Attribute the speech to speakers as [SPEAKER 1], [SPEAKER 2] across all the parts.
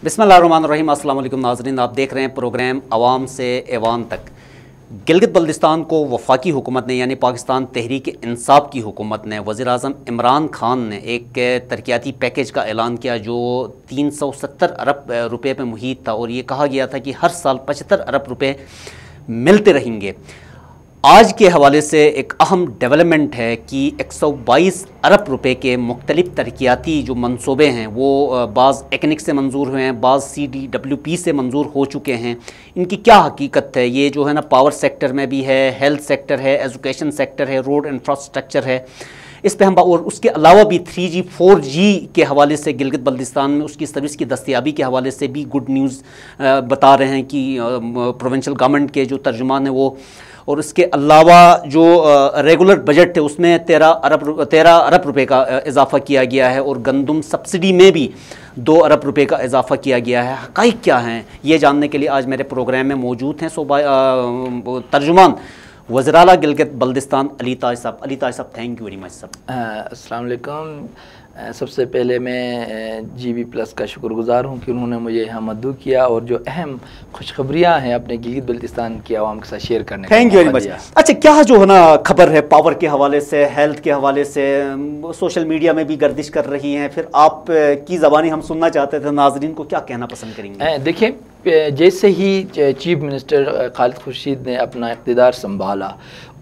[SPEAKER 1] बिस्मिल्लाहिर्रहमानिर्रहीम। अस्सलाम वालेकुम नाज़रीन, आप देख रहे हैं प्रोग्राम अवाम से ऐवान तक। गिलगित बल्तिस्तान को वफाकी हुकूमत ने यानी पाकिस्तान तहरीक इंसाफ की हुकूमत ने वज़ीर आज़म इमरान खान ने एक तरक्याती पैकेज का ऐलान किया जो 370 अरब रुपये पे मुहीत था और ये कहा गया था कि हर साल 75 अरब रुपये मिलते रहेंगे। आज के हवाले से एक अहम डेवलपमेंट है कि 122 अरब रुपए के मुख्तलिफ तरक्याती जो मंसूबे हैं वो बाज़ एक्निक से मंजूर हुए हैं, बाज़ CDWP से मंजूर हो चुके हैं। इनकी क्या हकीकत है, ये जो है ना पावर सेक्टर में भी है, हेल्थ सेक्टर है, एजुकेशन सेक्टर है, रोड इंफ्रास्ट्रक्चर है, इस पे हम और उसके अलावा भी 3G 4G के हवाले से गिलगित बल्तिस्तान में उसकी सर्विस की दस्तयाबी के हवाले से भी गुड न्यूज़ बता रहे हैं कि प्रोविंशियल गवर्नमेंट के जो तर्जुमान है वो, और इसके अलावा जो रेगुलर बजट थे उसमें 13 अरब रुपए का इजाफ़ा किया गया है और गंदम सब्सिडी में भी 2 अरब रुपए का इजाफ़ा किया गया है। हक़ाइक़ क्या हैं ये जानने के लिए आज मेरे प्रोग्राम में मौजूद हैं तर्जुमान वज़ीर आला गिलगित बल्तिस्तान अली ताज साहब। थैंक यू वेरी मच साहब।
[SPEAKER 2] अस्सलाम वालेकुम। सबसे पहले मैं GB+ का शुक्रगुज़ार हूँ कि उन्होंने मुझे यहाँ मद्दू किया और जो अहम खुशखबरियाँ हैं अपने गिलगित बल्तिस्तान की आवाम के साथ शेयर करने।
[SPEAKER 1] Thank you very much. अच्छा, क्या जो है ना खबर है पावर के हवाले से, हेल्थ के हवाले से सोशल मीडिया में भी गर्दिश कर रही हैं, फिर आप की ज़बानी हम सुनना चाहते थे, नाजरीन को क्या कहना पसंद करेंगे?
[SPEAKER 2] देखिए, जैसे ही चीफ मिनिस्टर खालिद खुर्शीद ने अपना इक़्तिदार संभाला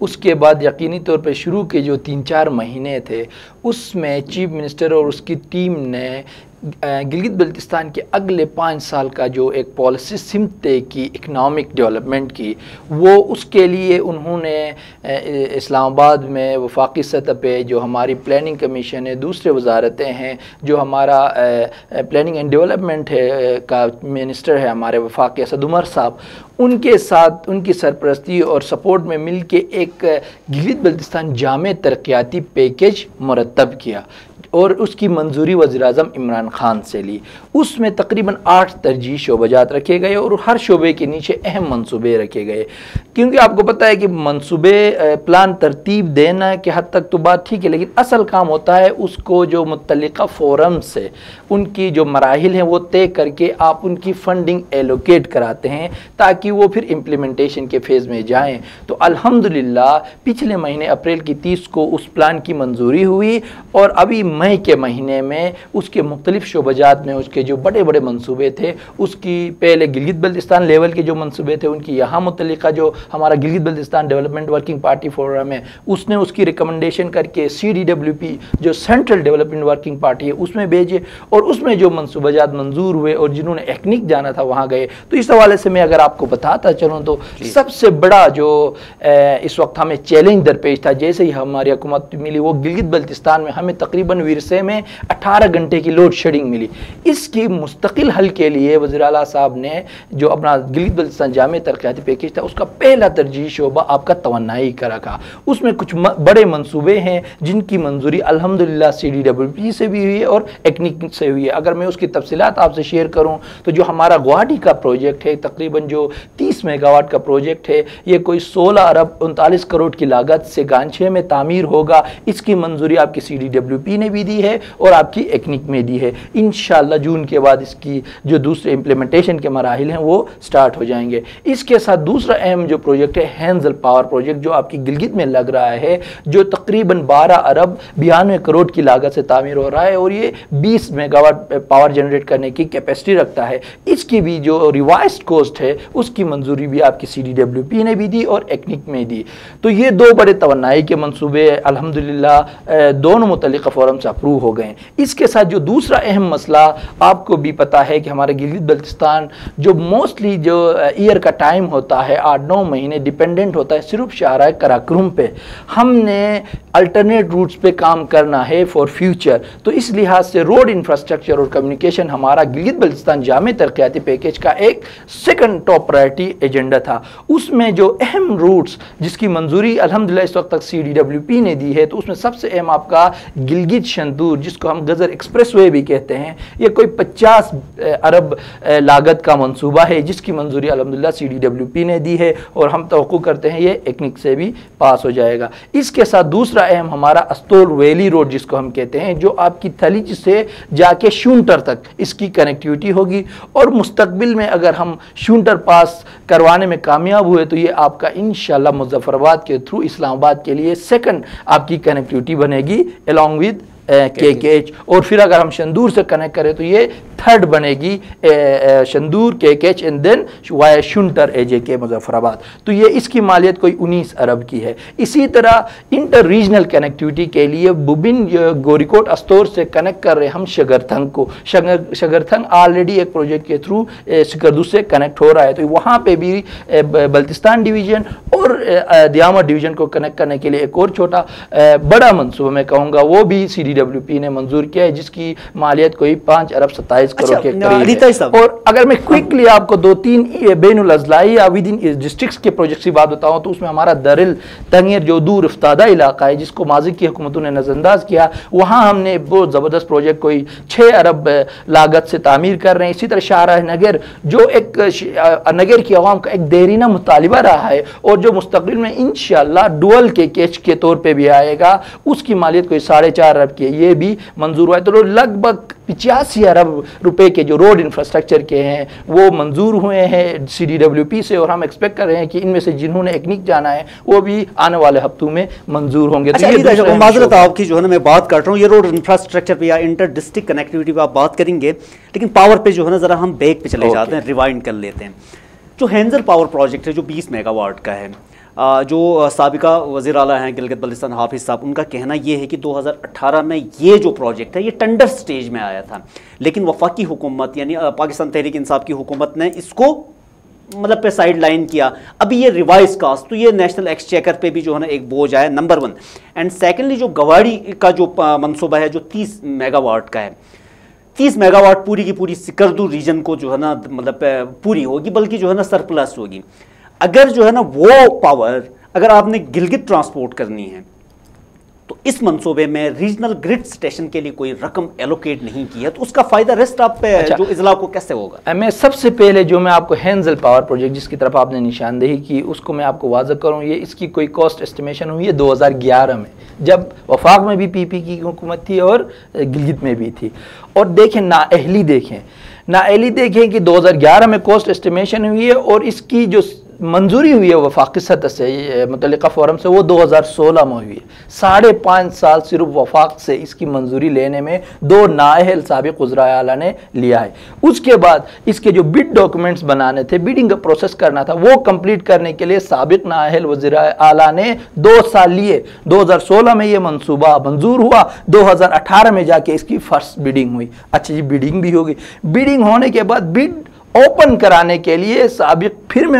[SPEAKER 2] उसके बाद यकीनी तौर पर शुरू के जो 3-4 महीने थे उसमें चीफ मिनिस्टर और उसकी टीम ने गिलगित बल्तिस्तान के अगले 5 साल का जो एक पॉलिसी सिमत तय की इकनॉमिक डेवलपमेंट की, वो उसके लिए उन्होंने इस्लामाबाद में वफाकी सतह पे जो हमारी प्लानिंग कमीशन है, दूसरे वजारतें हैं, जो हमारा प्लानिंग एंड डेवलपमेंट है का मिनिस्टर है हमारे वफाकी असद उमर साहब, उनके साथ उनकी सरपरस्ती और सपोर्ट में मिल के एक गिलगित बल्तिस्तान जामे तरक्याती पैकेज मुरतब किया और उसकी मंजूरी वज़ीर आज़म इमरान खान से ली। उसमें तकरीबन 8 तरजीह शोबाजात रखे गए और हर शोबे के नीचे अहम मंसूबे रखे गए, क्योंकि आपको पता है कि मंसूबे प्लान तरतीब देना के हद तक तो बात ठीक है, लेकिन असल काम होता है उसको जो मुत्तलिका फोरम से उनकी जो मराहिल हैं वो तय करके आप उनकी फंडिंग एलोकेट कराते हैं ताकि वो फिर इम्प्लीमेंटेशन के फेज़ में जाएँ। तो अल्हम्दुलिल्लाह पिछले महीने अप्रैल की 30 को उस प्लान की मंजूरी हुई और अभी मई के महीने में उसके मुख्तलिफ शोबाजात में उसके जो बड़े बड़े मंसूबे थे, उसकी पहले गिलगित बल्तिस्तान लेवल के जो मंसूबे थे उनकी यहाँ मुतल्लिका जो हमारा Gilgit Baltistan development working party forum है उसने उसकी रिकमेंडेशन करके CDWP जो सेंट्रल डेवलपमेंट वर्किंग पार्टी है उसमें भेजे और उसमें जो मंसूबाजात मंजूर हुए और जिन्होंने एक्निक जाना था वहाँ गए। तो इस हवाले से मैं अगर आपको बताता चलूँ तो सबसे बड़ा जो इस वक्त हमें चैलेंज दरपेश था जैसे ही हमारी हुकूमत मिली वो गिलगित बल्तिस्तान में हमें तकरीबन विरसे में 18 घंटे की लोड शेडिंग मिली। इसकी मुस्तकिल हल के लिए वज़ीर आला साहब ने जो अपना गिलगित बल्तिस्तान जामे तरक्याती पैकेज था उसका पहला तरजीही शोबा आपका तवन्नाई का रखा। उसमें कुछ बड़े मंसूबे हैं जिनकी मंजूरी अल्हम्दुलिल्लाह CDWP से भी हुई है और एक्निक से हुई है। अगर मैं उसकी तफसीलात आपसे शेयर करूँ तो जो हमारा गुवाहाटी का प्रोजेक्ट है तकरीबन जो 30 मेगावाट का प्रोजेक्ट है, ये कोई 16 अरब 39 करोड़ की लागत से गांछे में तामीर होगा। इसकी मंजूरी आपकी CDWP ने भी दी है और आपकी एक्निक में दी है। इंशाअल्लाह जून के बाद इसकी जो दूसरे इम्प्लीमेंटेशन के मराहिल हैं वो स्टार्ट हो जाएंगे। इसके साथ दूसरा अहम जो प्रोजेक्ट है हैंजल पावर प्रोजेक्ट जो आपकी गिलगित में लग रहा है, जो तकरीबन 12 अरब 92 करोड़ की लागत से तामीर हो रहा है और ये 20 मेगावाट पावर जनरेट करने की कैपेसिटी रखता है। इसकी भी जो रिवाइज्ड कॉस्ट है उसकी मंजूरी भी आपकी CDWP ने भी दी और एक्निक में दी। तो ये 2 बड़े तवन्नाई के मंसूबे अल्हम्दुलिल्लाह दोनों मुतल्लिका फोरम से अप्रूव हो गए। इसके साथ जो दूसरा अहम मसला आपको भी पता है कि हमारे गिलगित बल्तिस्तान जो मोस्टली जो ईयर का टाइम होता है 8-9 महीने डिपेंडेंट होता है सिर्फ शाहराह कराक्रम पे। हमने अल्टरनेट रूट्स पे काम करना है फॉर फ्यूचर, तो इस लिहाज से रोड इंफ्रास्ट्रक्चर और कम्युनिकेशन हमारा गिलगित बल्तिस्तान जामे तरक्याती पैकेज का एक सेकंड टॉप प्रायोरिटी एजेंडा था। उसमें जो अहम रूट्स जिसकी मंजूरी अल्हम्दुलिल्लाह इस वक्त तक CDWP ने दी है, तो उसमें सबसे अहम आपका गिलगित शंदूर, जिसको हम गजर एक्सप्रेसवे भी कहते हैं, ये कोई 50 अरब लागत का मंसूबा है, जिसकी मंजूरी अल्हम्दुलिल्लाह CDWP ने दी है और हम तवक्कुह करते हैं ये एक्निक से भी पास हो जाएगा। इसके साथ दूसरा अहम हमारा अस्तोल वैली रोड जिसको हम कहते हैं, जो आपकी थलीज से जाके शूंटर तक इसकी कनेक्टिविटी होगी, और मुस्तकबिल में अगर हम शूंटर पास करवाने में कामयाब हुए तो ये आपका इंशाल्लाह मुजफ्फराबाद के थ्रू इस्लामाबाद के लिए सेकंड आपकी कनेक्टिविटी बनेगी अलॉन्ग विद KKH। और फिर अगर हम शंदूर से कनेक्ट करें तो ये थर्ड बनेगी Shandur KKH and then via Shounter AJK Muzaffarabad. तो ये इसकी मालियत कोई 19 अरब की है। इसी तरह इंटर रीजनल कनेक्टिविटी के लिए बुबिन गोरीकोट अस्तोर से कनेक्ट कर रहे हम शगरथंग को। शगरथंग ऑलरेडी एक प्रोजेक्ट के थ्रू सिकरदू से कनेक्ट हो रहा है, तो वहाँ पे भी बल्तिस्तान डिवीजन और दियामा डिवीजन को कनेक्ट करने के लिए एक और छोटा बड़ा मनसूबा मैं कहूँगा वो भी CDWP ने मंजूर किया है, जिसकी मालियत कोई 5 अरब 27 करोड़ के करीब है। और अगर मैं क्विकली आपको 2-3 बेनुल अजलाई या विद इन डिस्ट्रिक्ट्स के प्रोजेक्ट्स की बात बताऊं तो उसमें हमारा दरिल तंगीर जो दूर इफ्तादा इलाका है, जिसको माजी की हुकूमतों ने नज़रअंदाज किया, वहाँ हमने बहुत ज़बरदस्त प्रोजेक्ट कोई 6 अरब लागत से तामीर कर रहे हैं। इसी तरह शाहराह नगर जो एक नगर की आवाम का एक देरीना मुतालिबा रहा है और जो मुस्तक़बिल में इंशाअल्लाह डुअल KKH के तौर पर भी आएगा, उसकी मालियत कोई 4.5 अरब की, ये भी मंजूर हुआ है। तो लगभग 85 अरब रुपए के जो रोड इंफ्रास्ट्रक्चर के हैं वो मंजूर हुए हैं CDWP से, और हम एक्सपेक्ट कर रहे हैं कि इनमें से जिन्होंने एक्निक जाना है वो भी आने वाले हफ्तों में मंजूर होंगे।
[SPEAKER 1] माजरत आपकी जो है ना मैं बात कर रहा हूँ, ये रोड इंफ्रास्ट्रक्चर पे या इंटर डिस्ट्रिक्ट कनेक्टिविटी पे आप बात करेंगे, लेकिन पावर पे जो है ना जरा हम बैक पे चले जाते हैं, रिवाइंड कर लेते हैं। जो हेंजल पावर प्रोजेक्ट है जो 20 मेगावाट का है, जो साबिका वज़ीर आला हैं गिलगित बल्तिस्तान हाफिज़ साहब, उनका कहना ये है कि 2018 में ये जो प्रोजेक्ट है ये टेंडर स्टेज में आया था, लेकिन वफाकी हुकूमत यानी पाकिस्तान तहरीक इंसाफ की हुकूमत ने इसको मतलब पे साइड लाइन किया। अभी ये रिवाइज कास्ट, तो ये नेशनल एक्सचेकर पे भी जो है ना एक बोझ आया, नंबर 1। एंड सेकेंडली जो गवाड़ी का जो मनसूबा है जो 30 मेगावाट का है, 30 मेगावाट पूरी की पूरी सिकरदू रीजन को जो है ना मतलब पूरी होगी, बल्कि जो है ना सरप्लस होगी। अगर जो है ना वो पावर अगर आपने गिलगित ट्रांसपोर्ट करनी है तो इस मंसूबे में रीजनल ग्रिड स्टेशन के लिए कोई रकम एलोकेट नहीं की है, तो उसका फायदा रेस्ट आप पे जो इजला को कैसे होगा? मैं
[SPEAKER 2] सबसे पहले जो मैं आपको हेंजल पावर प्रोजेक्ट जिसकी तरफ आपने निशानदेही की उसको मैं आपको वाज़ह करूं, ये इसकी कोई कॉस्ट एस्टिमेशन हुई है 2011 में, जब वफाक में भी PP की हुकूमत थी और गिलगित में भी थी। और देखें नाअहली देखें कि 2011 में कॉस्ट एस्टिमेशन हुई है और इसकी जो मंजूरी हुई है वफाकी सतह से मुतल्लिका फोरम से वो 2016 में हुई है। 5.5 साल सिर्फ वफाक से इसकी मंजूरी लेने में 2 नाअहल साबिक वज़राए आला ने लिया है। उसके बाद इसके जो बिड डॉक्यूमेंट्स बनाने थे, बिडिंग का प्रोसेस करना था, वो कंप्लीट करने के लिए साबिक नाअहल वज़राए आला ने 2 साल लिए। 2016 में ये मंसूबा मंजूर हुआ, 2018 में जाके इसकी फर्स्ट बिडिंग हुई। अच्छा जी, बिडिंग भी होगी। बिडिंग होने के बाद बिड ओपन कराने के लिए साबिक फिर में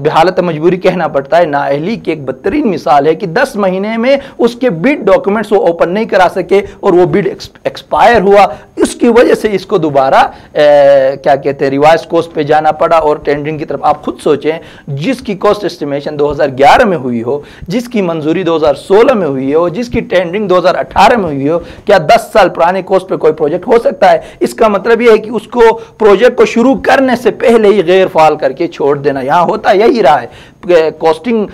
[SPEAKER 2] हालत मजबूरी कहना पड़ता है, नाअहली की एक बदतरीन मिसाल है कि 10 महीने में उसके बिड डॉक्यूमेंट्स वो ओपन नहीं करा सके और वो बिड एक्सपायर हुआ। उसकी वजह से इसको दोबारा क्या कहते हैं रिवाइज कॉस्ट पे जाना पड़ा और टेंडरिंग की तरफ। आप खुद सोचें, जिसकी कॉस्ट एस्टिमेशन 2011 में हुई हो, जिसकी मंजूरी 2016 में हुई हो, जिसकी टेंडरिंग 2018 में हुई हो, क्या 10 साल पुराने कॉस्ट पे कोई प्रोजेक्ट हो सकता है? इसका मतलब यह है कि उसको प्रोजेक्ट को शुरू करने से पहले ही गैर फाल करके छोड़ देना। यहाँ होता यही रहा है, कॉस्टिंग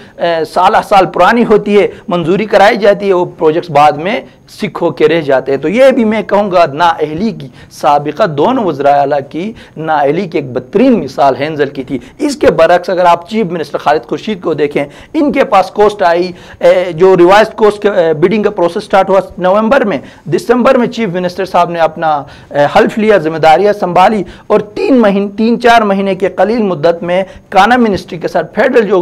[SPEAKER 2] साल पुरानी होती है, मंजूरी कराई जाती है, वो प्रोजेक्ट्स बाद में सिख होकर रह जाते हैं। तो ये भी मैं कहूँगा नाअहली की साबिका दोनों वज़राए आला की नाअहली की एक बदतरीन मिसाल हेंजल की थी। इसके बरक्स अगर आप चीफ मिनिस्टर खालिद खुर्शीद को देखें, इनके पास कॉस्ट आई, जो रिवाइज कॉस्ट बिडिंग का प्रोसेस स्टार्ट हुआ नवंबर में, दिसंबर में चीफ मिनिस्टर साहब ने अपना हल्फ लिया, जिम्मेदारियाँ संभाली और 3-4 महीने के कलील मुद्दत में काना मिनिस्ट्री के साथ फेडरल जो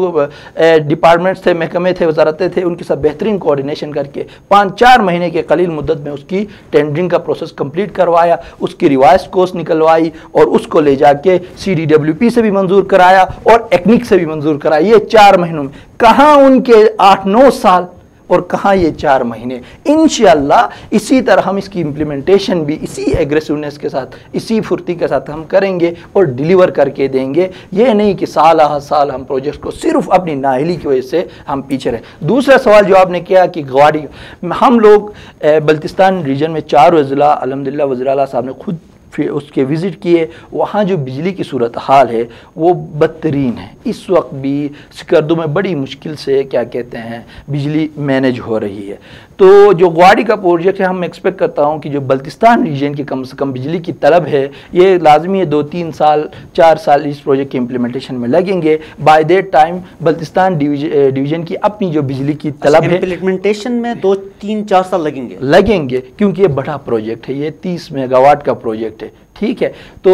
[SPEAKER 2] डिपार्टमेंट्स थे, महकमे थे, वजारतें थे, उनके साथ बेहतरीन कोऑर्डिनेशन करके 5-4 महीने के कलील मुद्दत में उसकी टेंडरिंग का प्रोसेस कंप्लीट करवाया, उसकी रिवाइज कॉस्ट निकलवाई और उसको ले जाके CDWP से भी मंजूर कराया और एक्निक से भी मंजूर कराया। ये 4 महीनों में कहाँ उनके 8-9 साल और कहाँ ये 4 महीने। इंशाअल्लाह इसी तरह हम इसकी इम्प्लीमेंटेशन भी इसी एग्रेसिवनेस के साथ, इसी फुर्ती के साथ हम करेंगे और डिलीवर करके देंगे। ये नहीं कि साल हम प्रोजेक्ट को सिर्फ अपनी नाअहली की वजह से हम पीछे रहे। दूसरा सवाल जो आपने किया कि गाड़ी, हम लोग बल्तिस्तान रीजन में 4 अजला अल्हम्दुलिल्लाह वज़ीर आला साहब ने खुद फिर उसके विज़िट किए। वहाँ जो बिजली की सूरत हाल है वो बदतरीन है। इस वक्त भी सिकरदू में बड़ी मुश्किल से क्या कहते हैं बिजली मैनेज हो रही है। तो जो ग्वाड़ी का प्रोजेक्ट है, हम एक्सपेक्ट करता हूँ कि जो बल्तिस्तान रीजन की कम से कम बिजली की तलब है, ये लाजमी है 2-3 साल 4 साल इस प्रोजेक्ट के इम्प्लीमेंटेशन में लगेंगे। By that time Baltistan division की अपनी जो बिजली की तलब है,
[SPEAKER 1] इम्प्लीमेंटेशन में 2-3-4 साल लगेंगे
[SPEAKER 2] क्योंकि ये बड़ा प्रोजेक्ट है, ये 30 मेगावाट का प्रोजेक्ट है। ठीक है, तो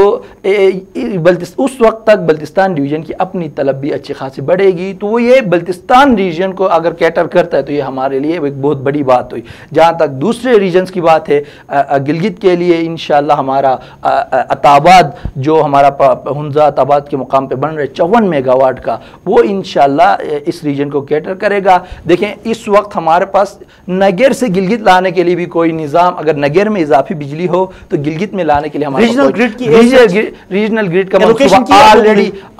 [SPEAKER 2] उस वक्त तक बल्तिस्तान डिवीज़न की अपनी तलब भी अच्छी खासी बढ़ेगी। तो वो ये बल्तिस्तान रीजन को अगर कैटर करता है तो ये हमारे लिए एक बहुत बड़ी बात हुई। जहाँ तक दूसरे रीजन्स की बात है, गिलगित के लिए इंशाअल्लाह हमारा अताबाद जो हमारा हुंजा अताबाद के मुकाम पे बन रहे 54 मेगावाट का, वो इंशाअल्लाह इस रीजन को कैटर करेगा। देखें, इस वक्त हमारे पास नगर से गिलगित लाने के लिए भी कोई निज़ाम, अगर नगर में इजाफी बिजली हो तो गिलगित में लाने के लिए हमारे रीजनल ग्रिड का मंसूबा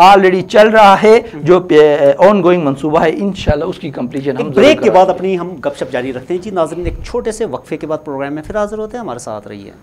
[SPEAKER 2] ऑलरेडी चल रहा है, जो ऑन गोइंग मंसूबा है। इंशाल्लाह उसकी कंप्लीशन हम
[SPEAKER 1] ब्रेक के बाद अपनी हम गपशप जारी रखते हैं। जी नाज़रीन, एक छोटे से वक्फे के बाद प्रोग्राम में फिर हाजिर होते हैं, हमारे साथ रहिए।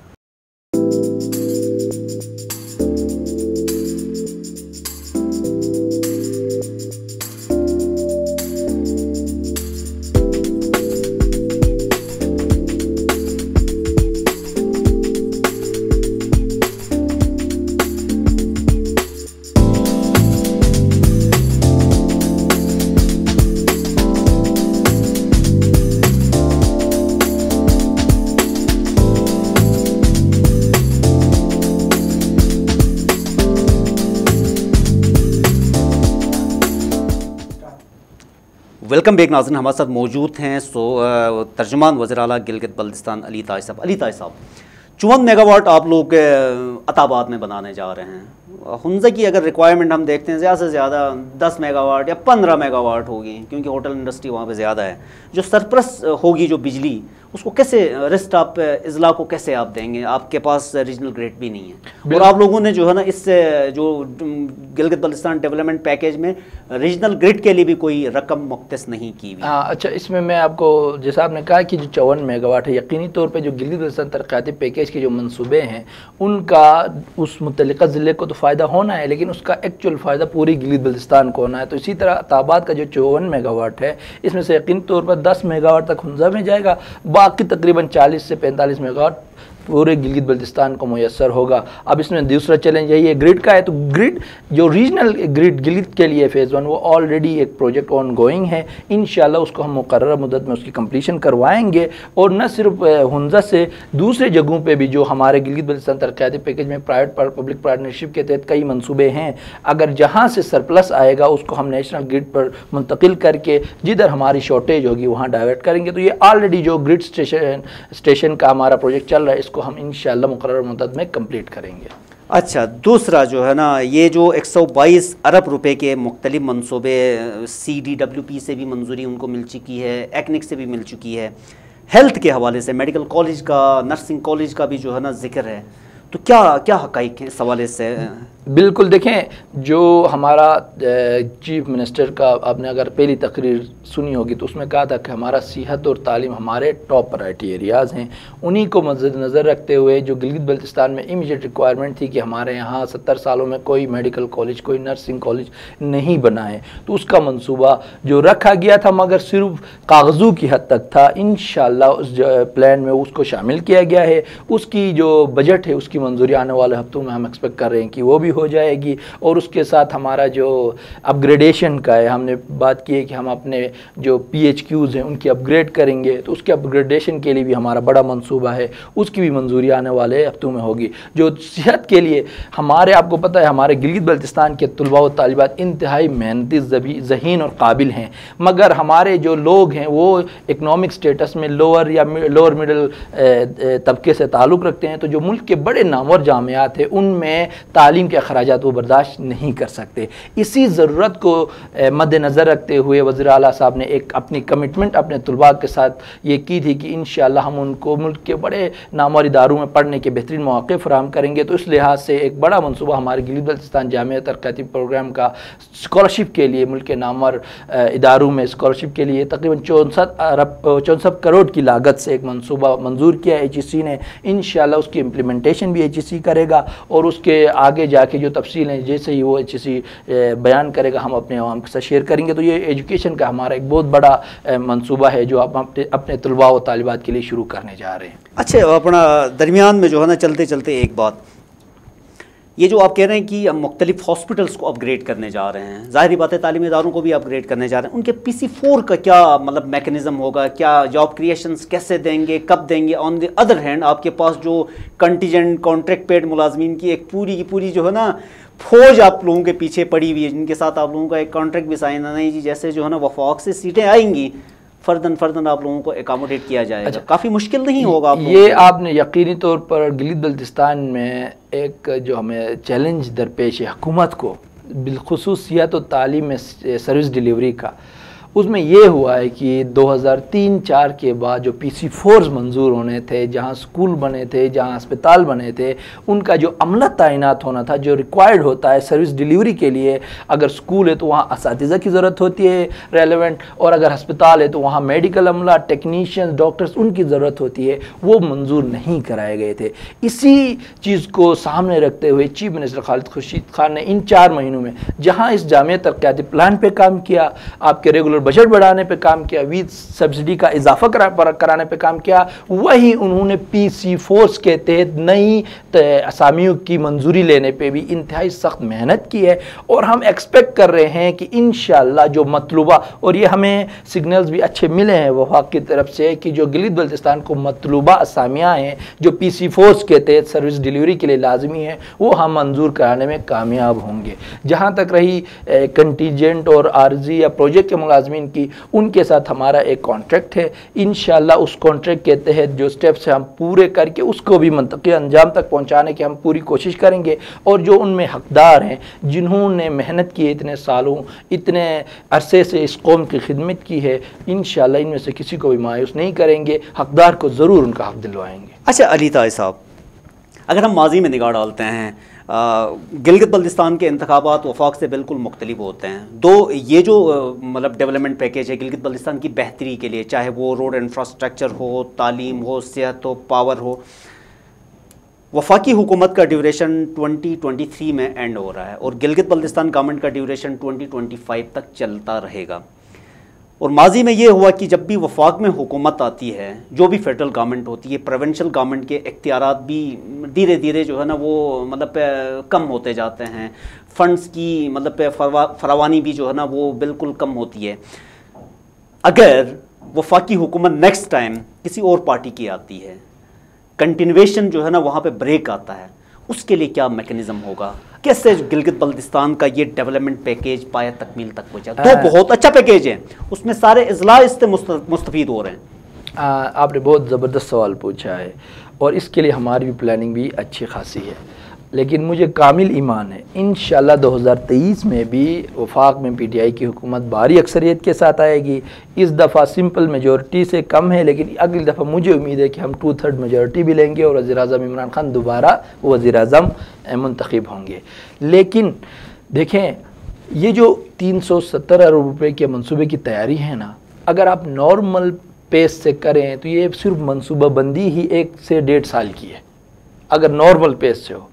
[SPEAKER 1] वेलकम बैक नाज़रीन, हमारे साथ मौजूद हैं तर्जुमान वज़ीर आला गिलगित बल्तिस्तान अली ताज साहब। अली ताज साहब, 54 मेगावाट आप लोग अताबाद में बनाने जा रहे हैं। हुंजा की अगर रिक्वायरमेंट हम देखते हैं ज़्यादा से ज़्यादा 10 मेगावाट या 15 मेगावाट होगी, क्योंकि होटल इंडस्ट्री वहाँ पे ज़्यादा है। जो सरप्लस होगी जो बिजली, उसको कैसे रेस्ट आप इजला को कैसे आप देंगे? आपके पास रीजनल ग्रिड भी नहीं है, और आप लोगों ने जो है ना इस जो गिलगित बल्तिस्तान डेवलपमेंट पैकेज में रीजनल ग्रिड के लिए भी कोई रकम मुख्तस नहीं की हुई।
[SPEAKER 2] अच्छा, इसमें मैं आपको, जैसा आपने कहा कि जो 54 मेगावाट है, यकीनी तौर पर जो गिलगित बल्तिस्तान तरक्याती पैकेज के जो मनसूबे हैं उनका उस मुतल्लिका ज़िले को तो फ़ायदा होना है, लेकिन उसका एक्चुअल फ़ायदा पूरी गिलगित बल्तिस्तान को होना है। तो इसी तरह अताबाद का जो 54 मेगावाट है, इसमें से यकीनी तौर पर 10 मेगावाट तक हुंजा में जाएगा, बाकी तकरीबन 40 से 45 मेगावाट पूरे गिलगित बल्तिस्तान को मुयस्सर होगा। अब इसमें दूसरा चैलेंज यही है ग्रिड का है। तो ग्रिड जो रीजनल ग्रिड गिलगित के लिए फ़ेज़ 1 वो ऑलरेडी एक प्रोजेक्ट ऑन गोइंग है। इंशाल्लाह उसको हम मुकर्रर मुद्दत में उसकी कंप्लीशन करवाएंगे, और न सिर्फ हुंजा से दूसरे जगहों पे भी जो हमारे गिलगित बल्तिस्तान तरक्याती पैकेज में प्राइवेट पब्लिक पार्टनरशिप के तहत कई मंसूबे हैं, अगर जहाँ से सरप्लस आएगा उसको हम नेशनल ग्रिड पर मुंतकिल करके जिधर हमारी शॉर्टेज होगी वहाँ डाइवर्ट करेंगे। तो ये ऑलरेडी जो ग्रिड स्टेशन का हमारा प्रोजेक्ट चल रहा है, को हम इंशाअल्लाह मुकर्रर मुद्दत में कंप्लीट करेंगे।
[SPEAKER 1] अच्छा, दूसरा जो है ना, ये जो 122 अरब रुपए के मुख्तलिफ मनसूबे CDWP से भी मंजूरी उनको मिल चुकी है, एक्निक से भी मिल चुकी है, हेल्थ के हवाले से मेडिकल कॉलेज का, नर्सिंग कॉलेज का भी जो है ना जिक्र है, तो क्या क्या हक़ाइक़ हैं इस हवाले से?
[SPEAKER 2] बिल्कुल, देखें, जो हमारा चीफ मिनिस्टर का आपने अगर पहली तकरीर सुनी होगी तो उसमें कहा था कि हमारा सेहत और तालीम हमारे टॉप प्रायोरिटी एरियाज़ हैं। उन्हीं को मद्देनज़र रखते हुए जो गिलगित बल्तिस्तान में इमीडिएट रिक्वायरमेंट थी कि हमारे यहाँ 70 सालों में कोई मेडिकल कॉलेज, कोई नर्सिंग कॉलेज नहीं बना है, तो उसका मंसूबा जो रखा गया था मगर सिर्फ कागज़ों की हद तक था, इंशाअल्लाह उस प्लान में उसको शामिल किया गया है। उसकी जो बजट है उसकी मंजूरी आने वाले हफ्तों में हम एक्सपेक्ट कर रहे हैं कि वो भी हो जाएगी। और उसके साथ हमारा जो अपग्रेडेशन का है, हमने बात की है कि हम अपने जो PHQs हैं उनकी अपग्रेड करेंगे, तो उसके अपग्रेडेशन के लिए भी हमारा बड़ा मंसूबा है, उसकी भी मंजूरी आने वाले हफ्तों में होगी। जो सेहत के लिए हमारे, आपको पता है हमारे गिलगित बल्तिस्तान के तलबा व तालिबात इंतहाई मेहनती, ज़हीन और काबिल हैं, मगर हमारे जो लोग हैं वो इकनॉमिक स्टेटस में लोअर या लोअर मिडल तबके से ताल्लुक़ रखते हैं। तो जो मुल्क के बड़े नामवर जामियात हैं उनमें तालीम के खराजात वो बर्दाश्त नहीं कर सकते। इसी ज़रूरत को मद्देनज़र रखते हुए वज़ीर आला साहब ने एक अपनी कमिटमेंट अपने तलबा के साथ ये की थी कि इंशाअल्लाह हम उनको मुल्क के बड़े नामवर इदारों में पढ़ने के बेहतरीन मौक़े फराहम करेंगे। तो इस लिहाज से एक बड़ा मनसूबा हमारे गिलगित बल्तिस्तान जामिया तरक्याती प्रोग्राम का स्कॉलरशिप के लिए, मुल्क के नामवर इदारों में स्कॉलरशिप के लिए तकरीबन 64 करोड़ की लागत से एक मनसूबा मंजूर किया HEC ने। इंशाअल्लाह उसकी इम्प्लीमेंटेशन भी HEC करेगा और उसके आगे जाके जो तफसीलें जैसे ही वो HEC बयान करेगा हम अपने आवाम के साथ शेयर करेंगे। तो ये एजुकेशन का हमारा एक बहुत बड़ा मंसूबा है जो आप अपने तलबा व तालिबात के लिए शुरू करने जा रहे हैं।
[SPEAKER 1] अच्छा, अपना दरमियान में जो है ना चलते चलते एक बात, ये जो आप कह रहे हैं कि हम मुख्तलिफ हॉस्पिटल्स को अपग्रेड करने जा रहे हैं, ज़ाहिर बात है तालीमी इदारों को भी अपग्रेड करने जा रहे हैं, उनके PC4 का क्या मतलब मैकेनिज़्म होगा, क्या जॉब क्रिएशंस कैसे देंगे, कब देंगे? ऑन द अदर हैंड आपके पास जो कंटीजेंट कॉन्ट्रैक्ट पेड मुलाजमीन की एक पूरी की पूरी जो है ना फौज आप लोगों के पीछे पड़ी हुई है, जिनके साथ आप लोगों का एक कॉन्ट्रैक्ट भी साइन नहीं जी, जैसे जो है ना वफाक से सीटें आएंगी फर्दन आप लोगों को एकोमोडेट किया जाएगा। अच्छा, काफ़ी मुश्किल नहीं होगा आप
[SPEAKER 2] ये आपने यकीनी तौर पर गिलगित बल्तिस्तान में एक जो हमें चैलेंज दरपेश है हुकूमत को, बिलखुसूसियत और तालीम में सर्विस डिलीवरी का, उसमें ये हुआ है कि 2003-04 के बाद जो PC4 मंजूर होने थे, जहाँ स्कूल बने थे, जहाँ अस्पताल बने थे, उनका जो अमला तैनात होना था जो रिक्वायर्ड होता है सर्विस डिलीवरी के लिए, अगर स्कूल है तो वहाँ असातिज़ा की ज़रूरत होती है रेलेवेंट, और अगर अस्पताल है तो वहाँ मेडिकल अमला, टेक्नीशियंस, डॉक्टर्स उनकी ज़रूरत होती है, वो मंजूर नहीं कराए गए थे। इसी चीज़ को सामने रखते हुए चीफ मिनिस्टर खालिद खुर्शीद खान ने इन 4 महीनों में जहाँ इस जामिया तरक्याती प्लान पर काम किया, आपके रेगुलर बजट बढ़ाने पे काम किया, वीज सब्सिडी का इजाफा कराने पे काम किया, वही उन्होंने PC4 के तहत नई असामियों की मंजूरी लेने पे भी इंतहाई सख्त मेहनत की है। और हम एक्सपेक्ट कर रहे हैं कि इंशाअल्लाह जो मतलूबा, और ये हमें सिग्नल्स भी अच्छे मिले हैं वफाक की तरफ से कि जो गिलगित बल्तिस्तान को मतलूबा असामियाँ हैं जो PC4 के तहत सर्विस डिलीवरी के लिए लाजमी है, वो हम मंजूर कराने में कामयाब होंगे। जहाँ तक रही कंटीजेंट और आर्जी या प्रोजेक्ट के मुलाजमीन की, उनके साथ हमारा एक कॉन्ट्रैक्ट है। इंशाअल्लाह उस कॉन्ट्रैक्ट के तहत जो स्टेप्स हैं हम पूरे करके उसको भी मंतकी अंजाम तक पहुंचाने की हम पूरी कोशिश करेंगे। और जो उनमें हकदार हैं, जिन्होंने मेहनत की इतने सालों, इतने अरसे से इस कौम की खिदमत की है, इंशाअल्लाह इनमें से किसी को भी मायूस नहीं करेंगे, हकदार को ज़रूर उनका हक दिलवाएंगे।
[SPEAKER 1] अच्छा अली ताई साहब, अगर हम माजी में निगाह डालते हैं, गिलगित बल्तिस्तान के इंतखाबात वफाक से बिल्कुल मुख्तलिफ होते हैं। दो ये जो मतलब डेवलपमेंट पैकेज है गिलगित बल्तिस्तान की बेहतरी के लिए, चाहे वो रोड इंफ्रास्ट्रक्चर हो, तालीम हो, सेहत हो, पावर हो, वफाकी हुकूमत का ड्यूरेशन 2023 में एंड हो रहा है और गिलगित बल्तिस्तान गवर्नमेंट का ड्यूरेशन 2025 तक चलता रहेगा। और माजी में ये हुआ कि जब भी वफाक में हुकूमत आती है, जो भी फेडरल गवर्नमेंट होती है, प्रोविंशियल गवर्नमेंट के इख्तियारात भी धीरे धीरे जो है ना वो मतलब कम होते जाते हैं, फंड्स की मतलब फरावानी भी जो है ना वो बिल्कुल कम होती है। अगर वफाकी हुकूमत नेक्स्ट टाइम किसी और पार्टी की आती है, कंटिन्यूएशन जो है ना वहाँ पे ब्रेक आता है, उसके लिए क्या मैकेनिज्म होगा? कैसे गिलगित बल्तिस्तान का ये डेवलपमेंट पैकेज पाया तकमील तक पहुँचा? तो बहुत अच्छा पैकेज है, उसमें सारे अजला इससे मुस्तफीद हो रहे हैं।
[SPEAKER 2] आपने बहुत ज़बरदस्त सवाल पूछा है और इसके लिए हमारी भी प्लानिंग भी अच्छी खासी है, लेकिन मुझे कामिल ईमान है इंशाअल्लाह 2023 में भी वफाक में PTI की हुकूमत भारी अक्सरियत के साथ आएगी। इस दफ़ा सिंपल मेजॉरिटी से कम है, लेकिन अगली दफ़ा मुझे उम्मीद है कि हम 2/3 मेजॉरिटी भी लेंगे और वज़ीर-ए-आज़म इमरान खान दोबारा वज़ीर-ए-आज़म मुंतखब होंगे। लेकिन देखें, ये जो 370 अरब रुपये के मनसूबे की तैयारी है ना, अगर आप नॉर्मल पेस से करें तो ये सिर्फ मनसूबा बंदी ही 1 से 1.5 साल की है, अगर नॉर्मल पेस से हो।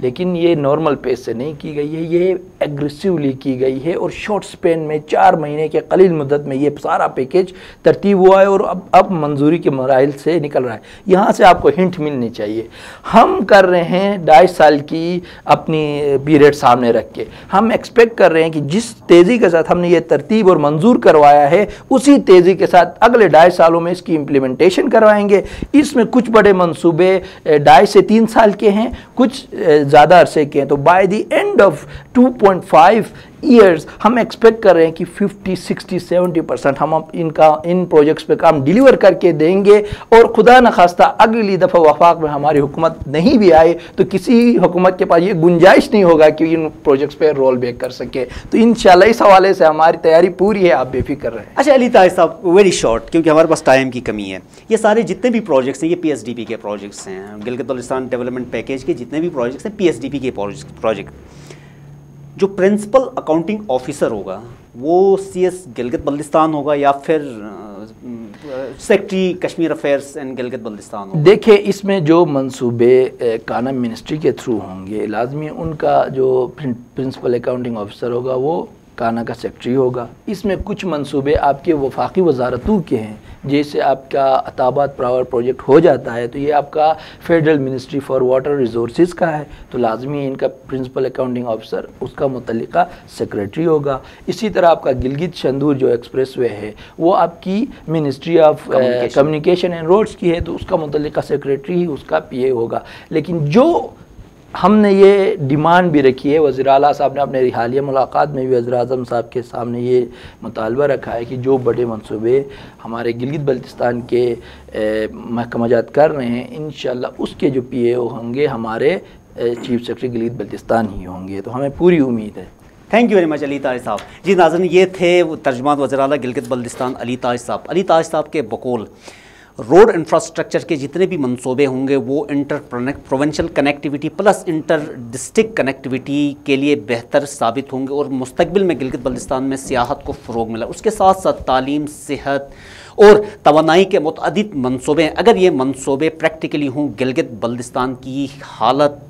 [SPEAKER 2] लेकिन ये नॉर्मल पेस से नहीं की गई है, ये एग्रेसिवली की गई है और शॉर्ट स्पेन में 4 महीने के कलील मुद्दत में ये सारा पैकेज तरतीब हुआ है और अब मंजूरी के मराइल से निकल रहा है। यहाँ से आपको हिंट मिलनी चाहिए। हम कर रहे हैं 2.5 साल की अपनी पीरियड सामने रख के, हम एक्सपेक्ट कर रहे हैं कि जिस तेज़ी के साथ हमने ये तरतीब और मंजूर करवाया है, उसी तेज़ी के साथ अगले 2.5 सालों में इसकी इम्प्लीमेंटेशन करवाएंगे। इसमें कुछ बड़े मंसूबे 2.5 से 3 साल के हैं, कुछ ज़्यादा अरसे के हैं। तो by the end of 2.5 years हम एक्सपेक्ट कर रहे हैं कि 50, 60, 70% हम इन प्रोजेक्ट्स पे काम डिलीवर करके देंगे, और खुदा न खास्ता अगली दफ़ा वफाक में हमारी हुकूमत नहीं भी आए तो किसी हुकूमत के पास ये गुंजाइश नहीं होगा कि इन प्रोजेक्ट्स पे रोल बैक कर सके। तो इंशाल्लाह इस हवाले से हमारी तैयारी पूरी है, आप बेफिक्र रहें।
[SPEAKER 1] अच्छा अली ताज साहब, वेरी शॉर्ट, क्योंकि हमारे पास टाइम की कमी है। ये सारे जितने भी प्रोजेक्ट्स हैं ये PSDP के प्रोजेक्ट्स हैं, गिलगित बल्तिस्तान डेवलपमेंट पैकेज के जितने भी प्रोजेक्ट्स हैं PSDP के प्रोजेक्ट। जो प्रिंसिपल अकाउंटिंग ऑफिसर होगा वो CS गिलगित बल्तिस्तान होगा या फिर secretary Kashmir affairs and Gilgit Baltistan होगा?
[SPEAKER 2] देखिए, इसमें जो मंसूबे काना मिनिस्ट्री के थ्रू होंगे, लाजमी उनका जो प्रिंसिपल अकाउंटिंग ऑफिसर होगा वो काना का सेक्रेटरी होगा। इसमें कुछ मंसूबे आपके वफाकी वजारतों के हैं, जैसे आपका अताबाद पावर प्रोजेक्ट हो जाता है तो ये आपका federal ministry for water resources का है, तो लाजमी इनका प्रिंसिपल अकाउंटिंग ऑफिसर उसका मुतल्लिका सेक्रेटरी होगा। इसी तरह आपका गिलगित शंदूर जो एक्सप्रेसवे है वो आपकी ministry of communication and roads की है, तो उसका मुतल्लिका सेक्रेटरी ही उसका PA होगा। लेकिन जो हमने ये डिमांड भी रखी है, वज़ीर आला साहब ने अपने हालिया मुलाकात में भी वज़ीर आज़म साहब के सामने ये मुतालबा रखा है कि जो बड़े मंसूबे हमारे गिलगित बल्तिस्तान के महकमा जात कर रहे हैं, इंशाल्लाह उसके जो PA होंगे हमारे चीफ सेक्रेटरी गिलगित बल्तिस्तान ही होंगे, तो हमें पूरी उम्मीद है।
[SPEAKER 1] Thank you very much Ali Taj साहब। जी नाज़रीन, ये थे तर्जुमान वज़ीर आला गिलगित बल्तिस्तान अली ताज साहब। अली ताज साहब के बकौल रोड इंफ्रास्ट्रक्चर के जितने भी मंसूबे होंगे वो inter provincial connectivity plus inter district connectivity के लिए बेहतर साबित होंगे और मुस्तकबिल में गिलगित बल्तिस्तान में सियाहत को फ़रोग मिला। उसके साथ साथ तालीम, सेहत और तवानाई के मुतअद्दिद मंसूबे हैं। अगर ये मंसूबे प्रैक्टिकली हों, गिलगित बल्तिस्तान की हालत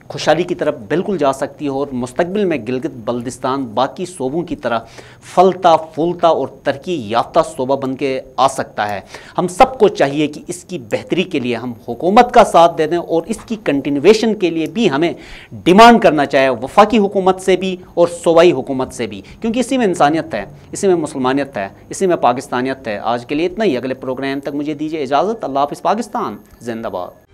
[SPEAKER 1] खुशहाली की तरफ बिल्कुल जा सकती है और मुस्तकबिल में गिलगित बल्तिस्तान बाकी सूबों की तरह फलता फूलता और तरक्की याफ्ता सूबा बन के आ सकता है। हम सबको चाहिए कि इसकी बेहतरी के लिए हम हुकूमत का साथ दे दें और इसकी कंटिन्यूएशन के लिए भी हमें डिमांड करना चाहिए, वफाकी हुकूमत से भी और सूबाई हुकूमत से भी, क्योंकि इसी में इंसानियत है, इसी में मुसलमानियत है, इसी में पाकिस्तानियत है। आज के लिए इतना ही। अगले प्रोग्राम तक मुझे दीजिए इजाज़त। अल्लाह हाफ़िज़। पाकिस्तान जिंदाबाद।